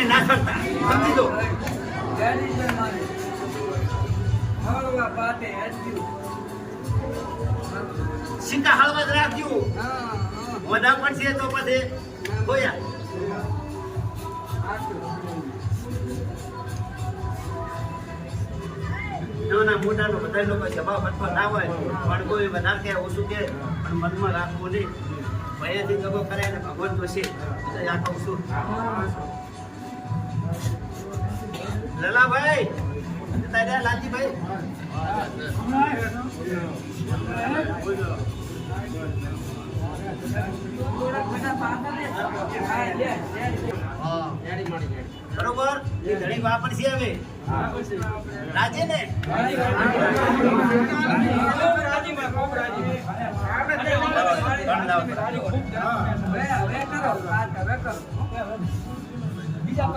ના કરતા સમજી દો સિંકા હળવા જ રાખજો વધા પડશે તો પછી ગોયા નાના મોટા નો બધા લોકો છે ભાવ ફટફટ ના હોય પણ કોઈ વધારે કે ઓછું કે પણ મનમાં રાખવું નહીં ભયથી ગગો કરાય ને ભગવાન તો છે આ કહું છું લલાભાઈ તારે લાલજીભાઈ બરોબર એ ઘણી વાપરશે હવે રાજે ને બીજા